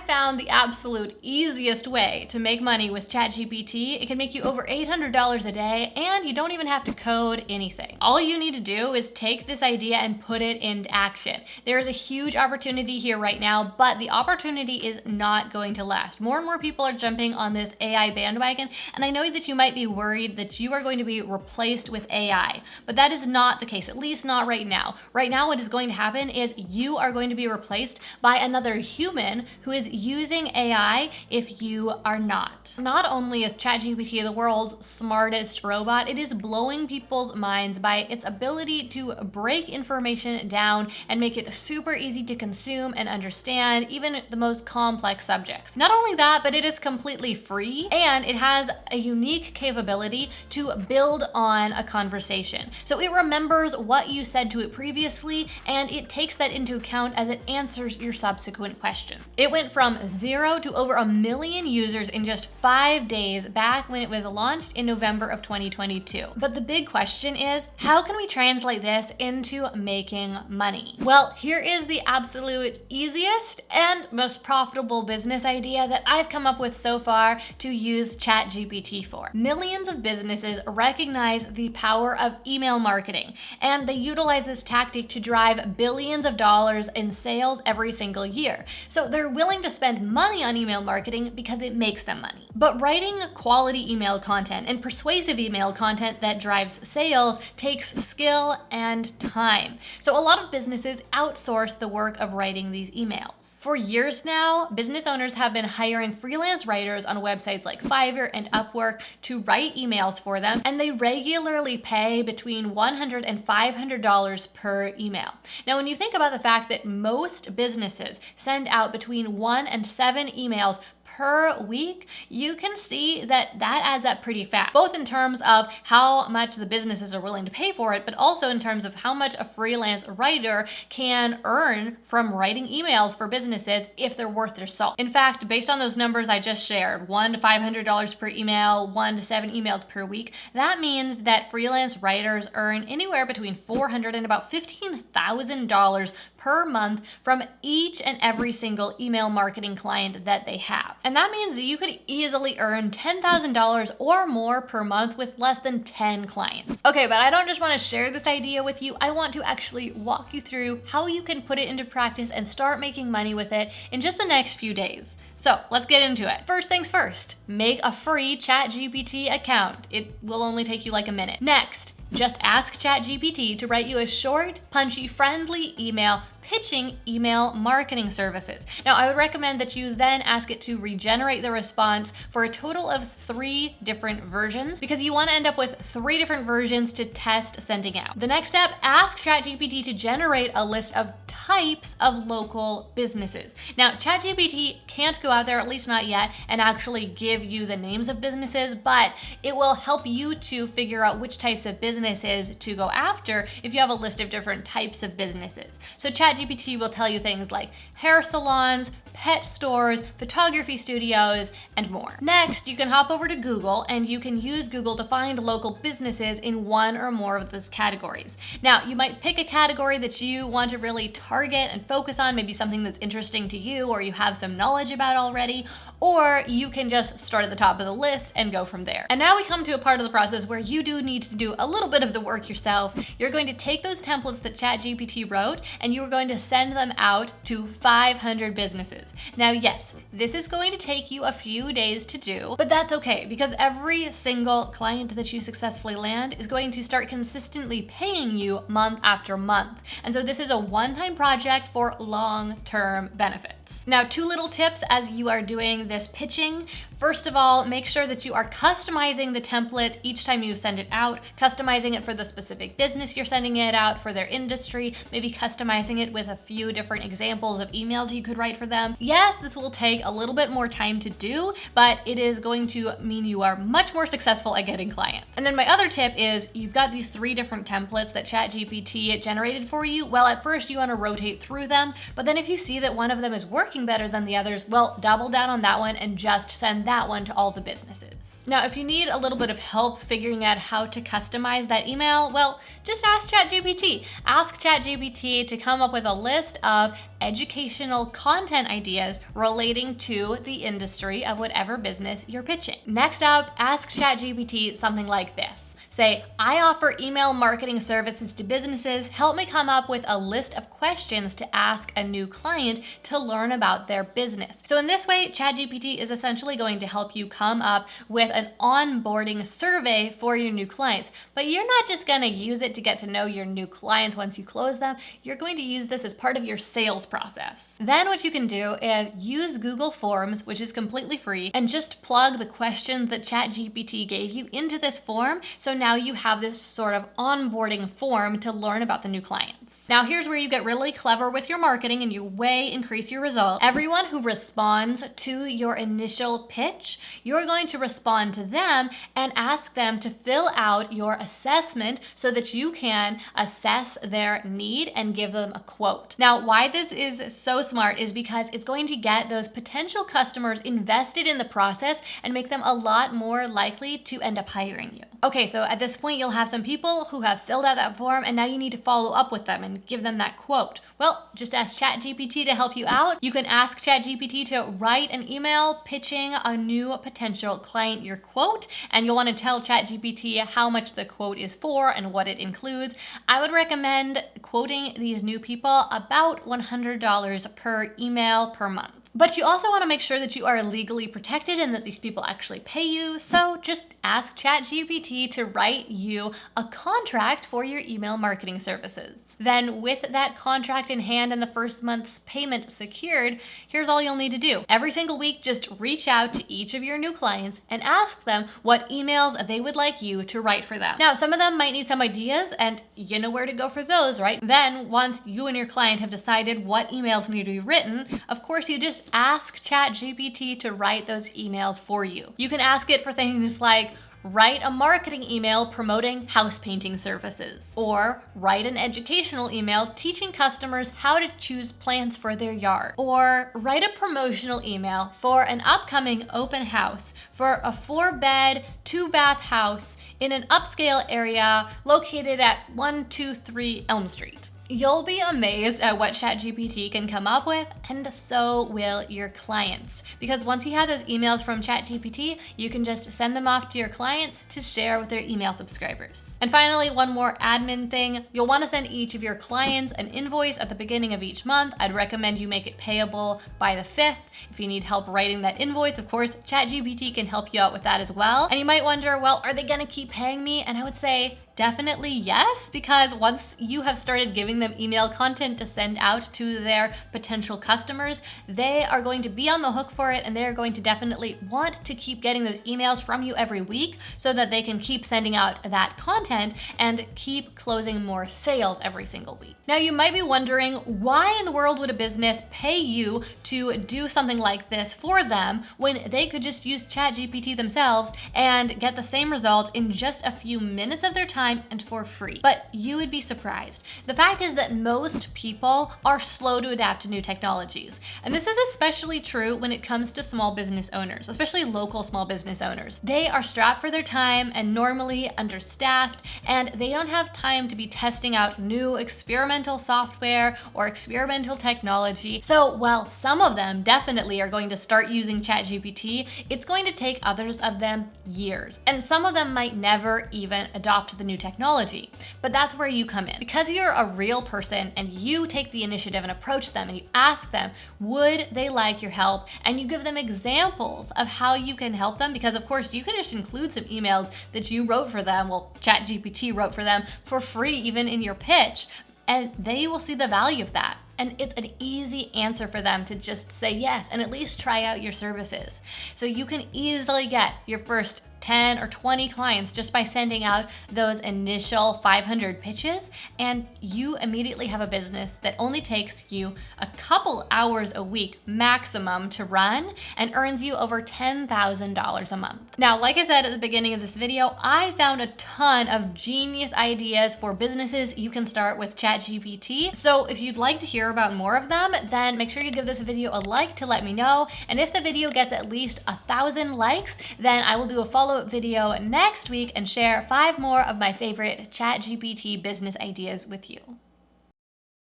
found the absolute easiest way to make money with ChatGPT. It can make you over $800 a day, and you don't even have to code anything. All you need to do is take this idea and put it into action. There is a huge opportunity here right now, but the opportunity is not going to last. More and more people are jumping on this AI bandwagon, and I know that you might be worried that you are going to be replaced with AI, but that is not the case, at least not right now. Right now, what is going to happen is you are going to be replaced by another human who is using AI if you are not. Not only is ChatGPT the world's smartest robot, it is blowing people's minds by its ability to break information down and make it super easy to consume and understand even the most complex subjects. Not only that, but it is completely free, and it has a unique capability to build on a conversation. So it remembers what you said to it previously, and it takes that into account as it answers your subsequent question. It went from 0 to over 1 million users in just 5 days back when it was launched in November of 2022. But the big question is, how can we translate this into making money? Well, here is the absolute easiest and most profitable business idea that I've come up with so far to use ChatGPT for. Millions of businesses recognize the power of email marketing, and they utilize this tactic to drive billions of dollars in sales every single year. So they're willing to spend money on email marketing because it makes them money. But writing quality email content and persuasive email content that drives sales takes skill and time. So a lot of businesses outsource the work of writing these emails. For years now, business owners have been hiring freelance writers on websites like Fiverr and Upwork to write emails for them, and they regularly pay between $100 and $500 per email. Now, when you think about the fact that most businesses send out between 1 and 7 emails per week, you can see that that adds up pretty fast, both in terms of how much the businesses are willing to pay for it, but also in terms of how much a freelance writer can earn from writing emails for businesses if they're worth their salt. In fact, based on those numbers I just shared, $100 to $500 per email, 1 to 7 emails per week, that means that freelance writers earn anywhere between $400 and about $15,000 per month from each and every single email marketing client that they have. And that means that you could easily earn $10,000 or more per month with less than 10 clients. Okay, but I don't just want to share this idea with you. I want to actually walk you through how you can put it into practice and start making money with it in just the next few days. So let's get into it. First things first, make a free ChatGPT account. It will only take you like a minute. Next, just ask ChatGPT to write you a short, punchy, friendly email pitching email marketing services. Now, I would recommend that you then ask it to regenerate the response for a total of 3 different versions, because you want to end up with 3 different versions to test sending out. The next step, ask ChatGPT to generate a list of types of local businesses. Now, ChatGPT can't go out there, at least not yet, and actually give you the names of businesses, but it will help you to figure out which types of businesses to go after if you have a list of different types of businesses. So ChatGPT will tell you things like hair salons, pet stores, photography studios, and more. Next, you can hop over to Google, and you can use Google to find local businesses in 1 or more of those categories. Now, you might pick a category that you want to really target and focus on, maybe something that's interesting to you or you have some knowledge about already, or you can just start at the top of the list and go from there. And now we come to a part of the process where you do need to do a little bit of the work yourself. You're going to take those templates that ChatGPT wrote, and you are going to send them out to 500 businesses. Now, yes, this is going to take you a few days to do, but that's okay, because every single client that you successfully land is going to start consistently paying you month after month. And so this is a one-time project for long-term benefits. Now, 2 little tips as you are doing this pitching. First of all, make sure that you are customizing the template each time you send it out, customizing it for the specific business you're sending it out, for their industry, maybe customizing it with a few different examples of emails you could write for them. Yes, this will take a little bit more time to do, but it is going to mean you are much more successful at getting clients. And then my other tip is, you've got these 3 different templates that ChatGPT generated for you. Well, at first you want to rotate through them, but then if you see that one of them is working better than the others, well, double down on that one and just send that one to all the businesses. Now, if you need a little bit of help figuring out how to customize that email, well, just ask ChatGPT. Ask ChatGPT to come up with a list of educational content ideas relating to the industry of whatever business you're pitching. Next up, ask ChatGPT something like this. Say, I offer email marketing services to businesses. Help me come up with a list of questions to ask a new client to learn about their business. So in this way, ChatGPT is essentially going to help you come up with an onboarding survey for your new clients. But you're not just going to use it to get to know your new clients once you close them. You're going to use this as part of your sales process. Then what you can do is use Google Forms, which is completely free, and just plug the questions that ChatGPT gave you into this form. So now you have this sort of onboarding form to learn about the new clients. Now here's where you get really clever with your marketing and you way increase your result. Everyone who responds to your initial pitch, you're going to respond to them and ask them to fill out your assessment so that you can assess their need and give them a quote. Now, why this is so smart is because it's going to get those potential customers invested in the process and make them a lot more likely to end up hiring you. Okay, so at this point, you'll have some people who have filled out that form and now you need to follow up with them and give them that quote. Well, just ask ChatGPT to help you out. You can ask ChatGPT to write an email pitching a new potential client your quote, and you'll want to tell ChatGPT how much the quote is for and what it includes. I would recommend quoting these new people about $100 per email per month. But you also want to make sure that you are legally protected and that these people actually pay you. So just ask ChatGPT to write you a contract for your email marketing services. Then with that contract in hand and the first month's payment secured, here's all you'll need to do. Every single week, just reach out to each of your new clients and ask them what emails they would like you to write for them. Now, some of them might need some ideas and you know where to go for those, right? Then once you and your client have decided what emails need to be written, of course, you just ask ChatGPT to write those emails for you. You can ask it for things like, write a marketing email promoting house painting services, or write an educational email teaching customers how to choose plants for their yard, or write a promotional email for an upcoming open house for a 4-bed, 2-bath house in an upscale area located at 123 Elm Street. You'll be amazed at what ChatGPT can come up with, and so will your clients. Because once you have those emails from ChatGPT, you can just send them off to your clients to share with their email subscribers. And finally, one more admin thing. You'll want to send each of your clients an invoice at the beginning of each month. I'd recommend you make it payable by the 5th. If you need help writing that invoice, of course, ChatGPT can help you out with that as well. And you might wonder, well, are they going to keep paying me? And I would say, definitely yes, because once you have started giving them email content to send out to their potential customers, they are going to be on the hook for it and they're going to definitely want to keep getting those emails from you every week so that they can keep sending out that content and keep closing more sales every single week. Now, you might be wondering, why in the world would a business pay you to do something like this for them when they could just use ChatGPT themselves and get the same result in just a few minutes of their time and for free? But you would be surprised. The fact is that most people are slow to adapt to new technologies. And this is especially true when it comes to small business owners, especially local small business owners. They are strapped for their time and normally understaffed, and they don't have time to be testing out new experimental software or experimental technology. So while some of them definitely are going to start using ChatGPT, it's going to take others of them years. And some of them might never even adopt the new technology. But that's where you come in. Because you're a real person and you take the initiative and approach them and you ask them, would they like your help? And you give them examples of how you can help them, because of course you can just include some emails that you wrote for them, well, ChatGPT wrote for them for free even in your pitch, and they will see the value of that. And it's an easy answer for them to just say yes and at least try out your services. So you can easily get your first 10 or 20 clients just by sending out those initial 500 pitches, and you immediately have a business that only takes you a couple hours a week maximum to run and earns you over $10,000 a month. Now, like I said at the beginning of this video, I found a ton of genius ideas for businesses you can start with ChatGPT. So if you'd like to hear about more of them, then make sure you give this video a like to let me know. And if the video gets at least 1,000 likes, then I will do a follow-up video next week and share 5 more of my favorite ChatGPT business ideas with you.